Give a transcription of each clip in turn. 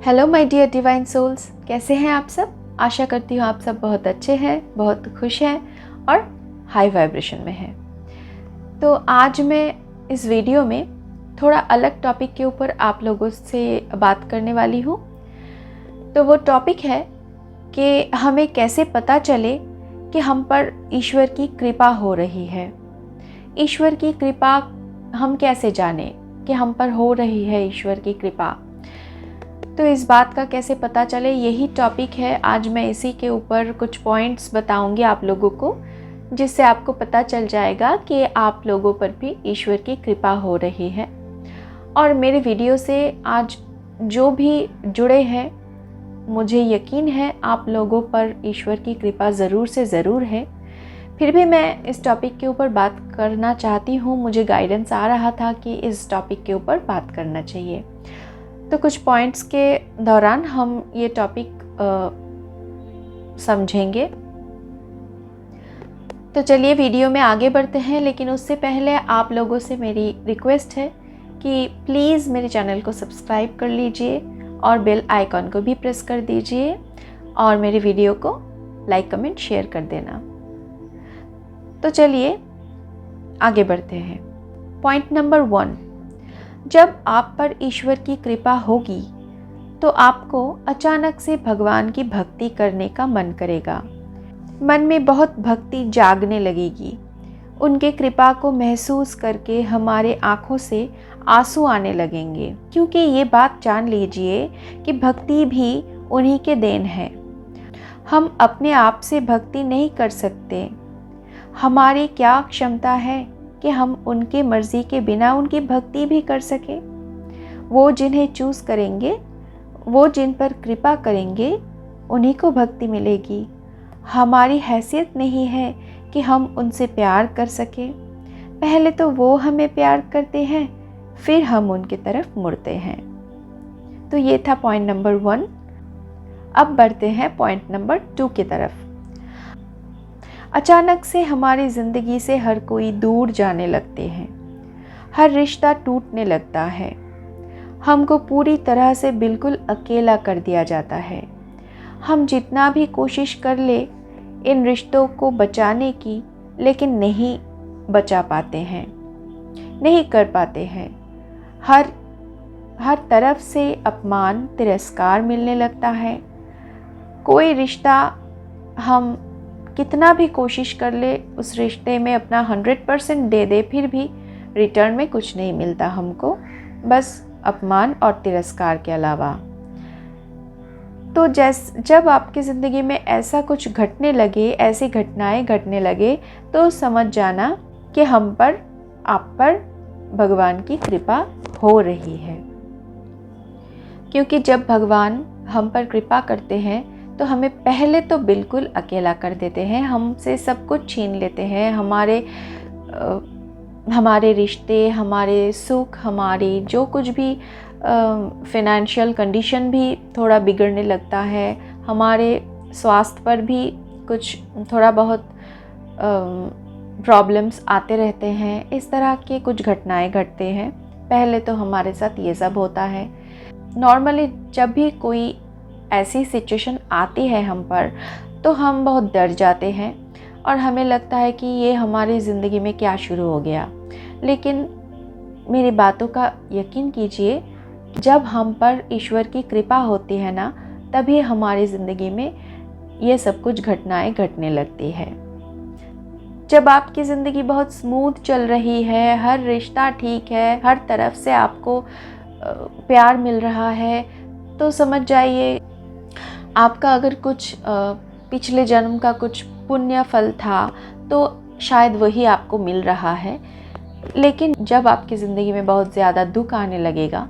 Hello my dear divine souls, कैसे हैं आप सब। आशा करती हूँ आप सब बहुत अच्छे हैं, बहुत खुश हैं और हाई वाइब्रेशन में हैं। तो आज मैं इस वीडियो में थोड़ा अलग टॉपिक के ऊपर आप लोगों से बात करने वाली हूँ। तो वो टॉपिक है कि हमें कैसे पता चले कि हम पर ईश्वर की कृपा हो रही है। ईश्वर की कृपा हम कैसे जाने कि हम पर हो रही है ईश्वर की कृपा। तो इस बात का कैसे पता चले, यही टॉपिक है। आज मैं इसी के ऊपर कुछ पॉइंट्स बताऊंगी आप लोगों को, जिससे आपको पता चल जाएगा कि आप लोगों पर भी ईश्वर की कृपा हो रही है। और मेरे वीडियो से आज जो भी जुड़े हैं, मुझे यकीन है आप लोगों पर ईश्वर की कृपा ज़रूर से ज़रूर है। फिर भी मैं इस टॉपिक के ऊपर बात करना चाहती हूँ। मुझे गाइडेंस आ रहा था कि इस टॉपिक के ऊपर बात करना चाहिए। तो कुछ पॉइंट्स के दौरान हम ये टॉपिक समझेंगे। तो चलिए वीडियो में आगे बढ़ते हैं, लेकिन उससे पहले आप लोगों से मेरी रिक्वेस्ट है कि प्लीज़ मेरे चैनल को सब्सक्राइब कर लीजिए और बेल आइकॉन को भी प्रेस कर दीजिए और मेरे वीडियो को लाइक कमेंट शेयर कर देना। तो चलिए आगे बढ़ते हैं। पॉइंट नंबर 1, जब आप पर ईश्वर की कृपा होगी तो आपको अचानक से भगवान की भक्ति करने का मन करेगा। मन में बहुत भक्ति जागने लगेगी। उनके कृपा को महसूस करके हमारे आँखों से आंसू आने लगेंगे, क्योंकि ये बात जान लीजिए कि भक्ति भी उन्हीं के देन है। हम अपने आप से भक्ति नहीं कर सकते। हमारी क्या क्षमता है कि हम उनकी मर्ज़ी के बिना उनकी भक्ति भी कर सकें। वो जिन्हें चूज़ करेंगे, वो जिन पर कृपा करेंगे, उन्हीं को भक्ति मिलेगी। हमारी हैसियत नहीं है कि हम उनसे प्यार कर सकें। पहले तो वो हमें प्यार करते हैं, फिर हम उनकी तरफ मुड़ते हैं। तो ये था पॉइंट नंबर 1। अब बढ़ते हैं पॉइंट नंबर 2 की तरफ। अचानक से हमारी ज़िंदगी से हर कोई दूर जाने लगते हैं। हर रिश्ता टूटने लगता है। हमको पूरी तरह से बिल्कुल अकेला कर दिया जाता है। हम जितना भी कोशिश कर ले इन रिश्तों को बचाने की, लेकिन नहीं बचा पाते हैं, नहीं कर पाते हैं। हर तरफ से अपमान, तिरस्कार मिलने लगता है। कोई रिश्ता हम कितना भी कोशिश कर ले उस रिश्ते में अपना 100% दे दे, फिर भी रिटर्न में कुछ नहीं मिलता हमको, बस अपमान और तिरस्कार के अलावा। तो जब आपकी ज़िंदगी में ऐसा कुछ घटने लगे, ऐसी घटनाएं घटने लगे, तो समझ जाना कि हम पर, आप पर भगवान की कृपा हो रही है। क्योंकि जब भगवान हम पर कृपा करते हैं तो हमें पहले तो बिल्कुल अकेला कर देते हैं, हमसे सब कुछ छीन लेते हैं। हमारे रिश्ते, हमारे सुख, हमारी जो कुछ भी फाइनेंशियल कंडीशन भी थोड़ा बिगड़ने लगता है। हमारे स्वास्थ्य पर भी कुछ थोड़ा बहुत प्रॉब्लम्स आते रहते हैं। इस तरह के कुछ घटनाएं घटते हैं। पहले तो हमारे साथ ये सब होता है। नॉर्मली जब भी कोई ऐसी सिचुएशन आती है हम पर, तो हम बहुत डर जाते हैं और हमें लगता है कि ये हमारी ज़िंदगी में क्या शुरू हो गया। लेकिन मेरी बातों का यकीन कीजिए, जब हम पर ईश्वर की कृपा होती है ना, तभी हमारी ज़िंदगी में ये सब कुछ घटनाएं घटने लगती है। जब आपकी ज़िंदगी बहुत स्मूथ चल रही है, हर रिश्ता ठीक है, हर तरफ से आपको प्यार मिल रहा है, तो समझ जाइए आपका अगर कुछ पिछले जन्म का कुछ पुण्य फल था, तो शायद वही आपको मिल रहा है। लेकिन जब आपकी ज़िंदगी में बहुत ज़्यादा दुख आने लगेगा,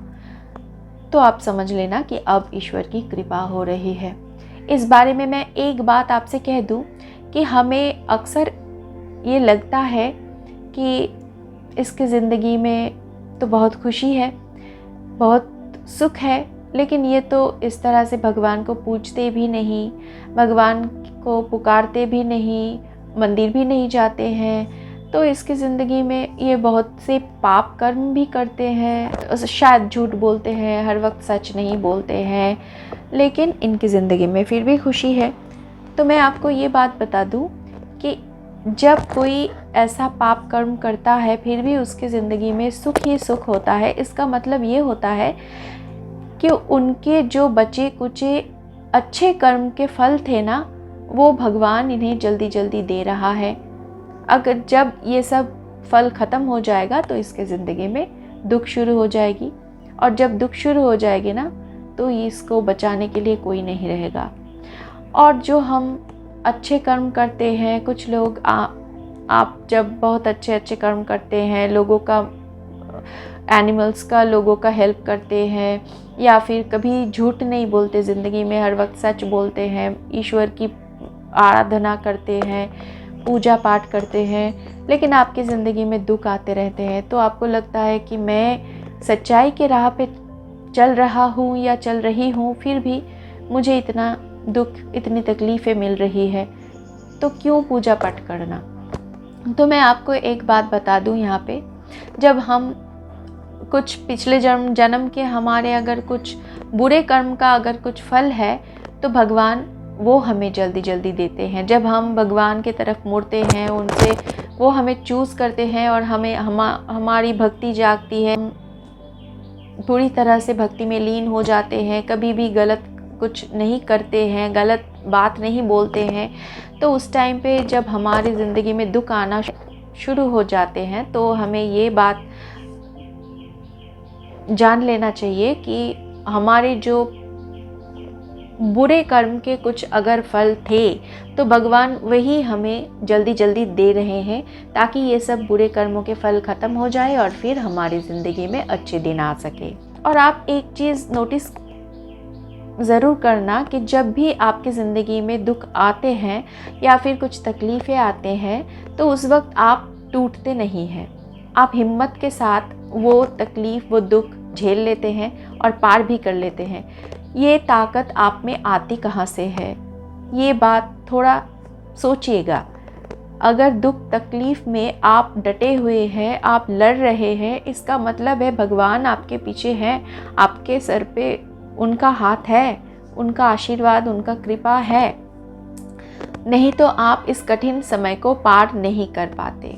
तो आप समझ लेना कि अब ईश्वर की कृपा हो रही है। इस बारे में मैं एक बात आपसे कह दूं कि हमें अक्सर ये लगता है कि इसकी ज़िंदगी में तो बहुत खुशी है, बहुत सुख है, लेकिन ये तो इस तरह से भगवान को पूजते भी नहीं, भगवान को पुकारते भी नहीं, मंदिर भी नहीं जाते हैं, तो इसकी ज़िंदगी में ये बहुत से पाप कर्म भी करते हैं, शायद झूठ बोलते हैं, हर वक्त सच नहीं बोलते हैं, लेकिन इनकी ज़िंदगी में फिर भी खुशी है। तो मैं आपको ये बात बता दूं कि जब कोई ऐसा पाप कर्म करता है फिर भी उसकी ज़िंदगी में सुख ही सुख होता है, इसका मतलब ये होता है कि उनके जो बचे कुचे अच्छे कर्म के फल थे ना, वो भगवान इन्हें जल्दी जल्दी दे रहा है। अगर जब ये सब फल ख़त्म हो जाएगा तो इसके ज़िंदगी में दुख शुरू हो जाएगी, और जब दुख शुरू हो जाएगी ना तो इसको बचाने के लिए कोई नहीं रहेगा। और जो हम अच्छे कर्म करते हैं, कुछ लोग आप जब बहुत अच्छे अच्छे कर्म करते हैं, लोगों का, एनिमल्स का, लोगों का हेल्प करते हैं, या फिर कभी झूठ नहीं बोलते ज़िंदगी में, हर वक्त सच बोलते हैं, ईश्वर की आराधना करते हैं, पूजा पाठ करते हैं, लेकिन आपकी ज़िंदगी में दुख आते रहते हैं, तो आपको लगता है कि मैं सच्चाई के राह पे चल रहा हूँ या चल रही हूँ, फिर भी मुझे इतना दुख, इतनी तकलीफ़ें मिल रही है, तो क्यों पूजा पाठ करना। तो मैं आपको एक बात बता दूँ यहाँ पे, जब हम कुछ पिछले जन्म के हमारे अगर कुछ बुरे कर्म का अगर कुछ फल है तो भगवान वो हमें जल्दी जल्दी देते हैं। जब हम भगवान की तरफ मुड़ते हैं, उनसे वो हमें चूज़ करते हैं और हमारी भक्ति जागती है, पूरी तरह से भक्ति में लीन हो जाते हैं, कभी भी गलत कुछ नहीं करते हैं, गलत बात नहीं बोलते हैं, तो उस टाइम पे जब हमारी ज़िंदगी में दुख आना शुरू हो जाते हैं तो हमें ये बात जान लेना चाहिए कि हमारे जो बुरे कर्म के कुछ अगर फल थे तो भगवान वही हमें जल्दी जल्दी दे रहे हैं, ताकि ये सब बुरे कर्मों के फल ख़त्म हो जाए और फिर हमारी ज़िंदगी में अच्छे दिन आ सके। और आप एक चीज़ नोटिस ज़रूर करना कि जब भी आपकी ज़िंदगी में दुख आते हैं या फिर कुछ तकलीफ़ें आते हैं तो उस वक्त आप टूटते नहीं हैं, आप हिम्मत के साथ वो तकलीफ़, वो दुख झेल लेते हैं और पार भी कर लेते हैं। ये ताकत आप में आती कहाँ से है, ये बात थोड़ा सोचिएगा। अगर दुख तकलीफ़ में आप डटे हुए हैं, आप लड़ रहे हैं, इसका मतलब है भगवान आपके पीछे हैं, आपके सर पे उनका हाथ है, उनका आशीर्वाद, उनका कृपा है, नहीं तो आप इस कठिन समय को पार नहीं कर पाते।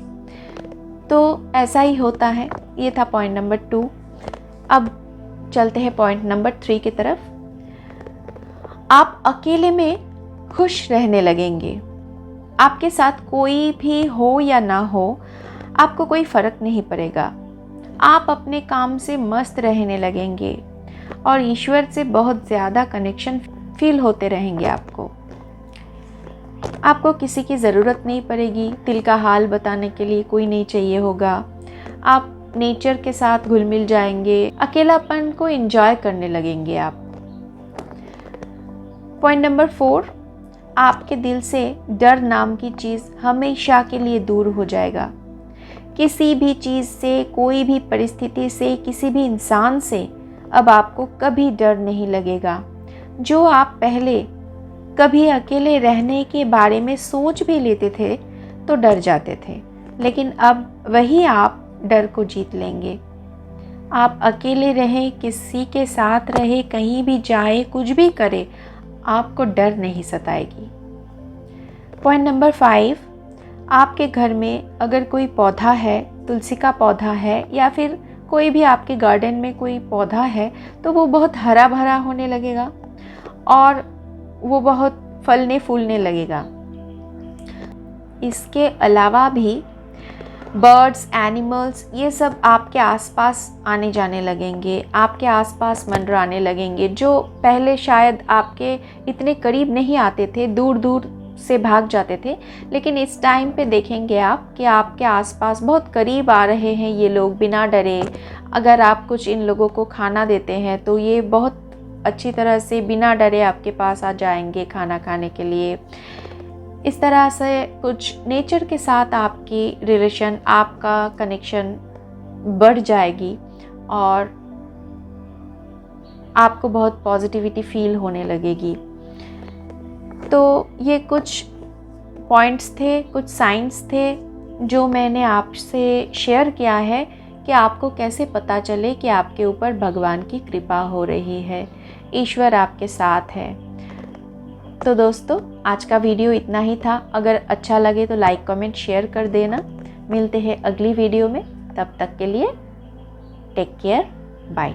तो ऐसा ही होता है। ये था पॉइंट नंबर 2। अब चलते हैं पॉइंट नंबर 3 की तरफ। आप अकेले में खुश रहने लगेंगे। आपके साथ कोई भी हो या ना हो, आपको कोई फ़र्क नहीं पड़ेगा। आप अपने काम से मस्त रहने लगेंगे और ईश्वर से बहुत ज़्यादा कनेक्शन फील होते रहेंगे। आपको किसी की ज़रूरत नहीं पड़ेगी, दिल का हाल बताने के लिए कोई नहीं चाहिए होगा। आप नेचर के साथ घुल मिल जाएंगे, अकेलापन को एंजॉय करने लगेंगे आप। पॉइंट नंबर 4, आपके दिल से डर नाम की चीज़ हमेशा के लिए दूर हो जाएगा। किसी भी चीज़ से, कोई भी परिस्थिति से, किसी भी इंसान से अब आपको कभी डर नहीं लगेगा। जो आप पहले कभी अकेले रहने के बारे में सोच भी लेते थे तो डर जाते थे, लेकिन अब वही आप डर को जीत लेंगे। आप अकेले रहें, किसी के साथ रहे, कहीं भी जाए, कुछ भी करे, आपको डर नहीं सताएगी। पॉइंट नंबर 5, आपके घर में अगर कोई पौधा है, तुलसी का पौधा है या फिर कोई भी आपके गार्डन में कोई पौधा है, तो वो बहुत हरा भरा होने लगेगा और वो बहुत फलने फूलने लगेगा। इसके अलावा भी बर्ड्स, एनिमल्स, ये सब आपके आसपास आने जाने लगेंगे, आपके आसपास मंडराने लगेंगे। जो पहले शायद आपके इतने करीब नहीं आते थे, दूर दूर से भाग जाते थे, लेकिन इस टाइम पे देखेंगे आप कि आपके आसपास बहुत करीब आ रहे हैं ये लोग बिना डरे। अगर आप कुछ इन लोगों को खाना देते हैं तो ये बहुत अच्छी तरह से बिना डरे आपके पास आ जाएंगे खाना खाने के लिए। इस तरह से कुछ नेचर के साथ आपकी रिलेशन, आपका कनेक्शन बढ़ जाएगी और आपको बहुत पॉजिटिविटी फील होने लगेगी। तो ये कुछ पॉइंट्स थे, कुछ साइंस थे जो मैंने आपसे शेयर किया है कि आपको कैसे पता चले कि आपके ऊपर भगवान की कृपा हो रही है, ईश्वर आपके साथ है। तो दोस्तों, आज का वीडियो इतना ही था। अगर अच्छा लगे तो लाइक कमेंट शेयर कर देना। मिलते हैं अगली वीडियो में, तब तक के लिए टेक केयर, बाय।